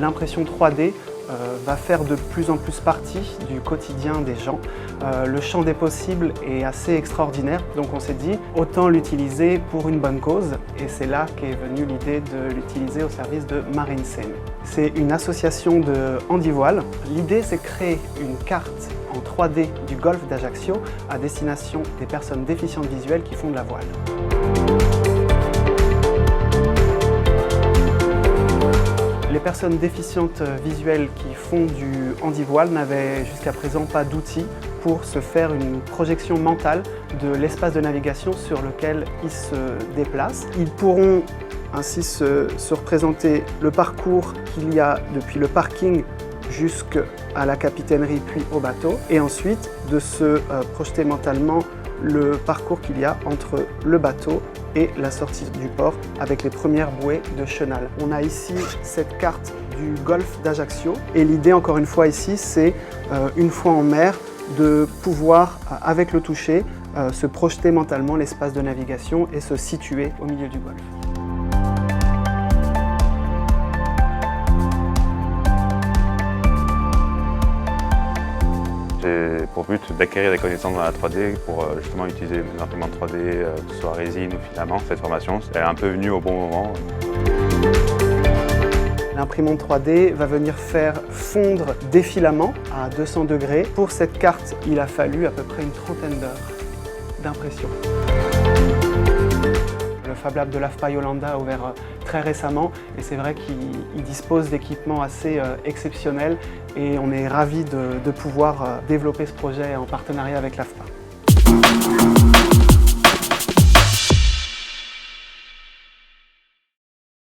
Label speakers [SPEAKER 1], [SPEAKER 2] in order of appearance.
[SPEAKER 1] l'impression 3D va faire de plus en plus partie du quotidien des gens. Le champ des possibles est assez extraordinaire, donc on s'est dit autant l'utiliser pour une bonne cause, et c'est là qu'est venue l'idée de l'utiliser au service de Marine Seine. C'est une association de handi-voile. L'idée, c'est créer une carte en 3D du golfe d'Ajaccio à destination des personnes déficientes visuelles qui font de la voile. Les personnes déficientes visuelles qui font du handi-voile n'avaient jusqu'à présent pas d'outils pour se faire une projection mentale de l'espace de navigation sur lequel ils se déplacent. Ils pourront ainsi se représenter le parcours qu'il y a depuis le parking jusqu'à la capitainerie puis au bateau, et ensuite de se projeter mentalement le parcours qu'il y a entre le bateau et la sortie du port avec les premières bouées de chenal. On a ici cette carte du golfe d'Ajaccio, et l'idée encore une fois ici, c'est une fois en mer de pouvoir avec le toucher se projeter mentalement l'espace de navigation et se situer au milieu du golfe.
[SPEAKER 2] J'ai pour but d'acquérir des connaissances dans la 3D pour justement utiliser les imprimantes 3D, que ce soit résine ou filament. Cette formation, elle est un peu venue au bon moment.
[SPEAKER 1] L'imprimante 3D va venir faire fondre des filaments à 200 degrés. Pour cette carte, il a fallu à peu près une trentaine d'heures d'impression. Le Fab Lab de l'AFPA Yolanda a ouvert très récemment, et c'est vrai qu'il dispose d'équipements assez exceptionnels, et on est ravis de pouvoir développer ce projet en partenariat avec l'AFPA.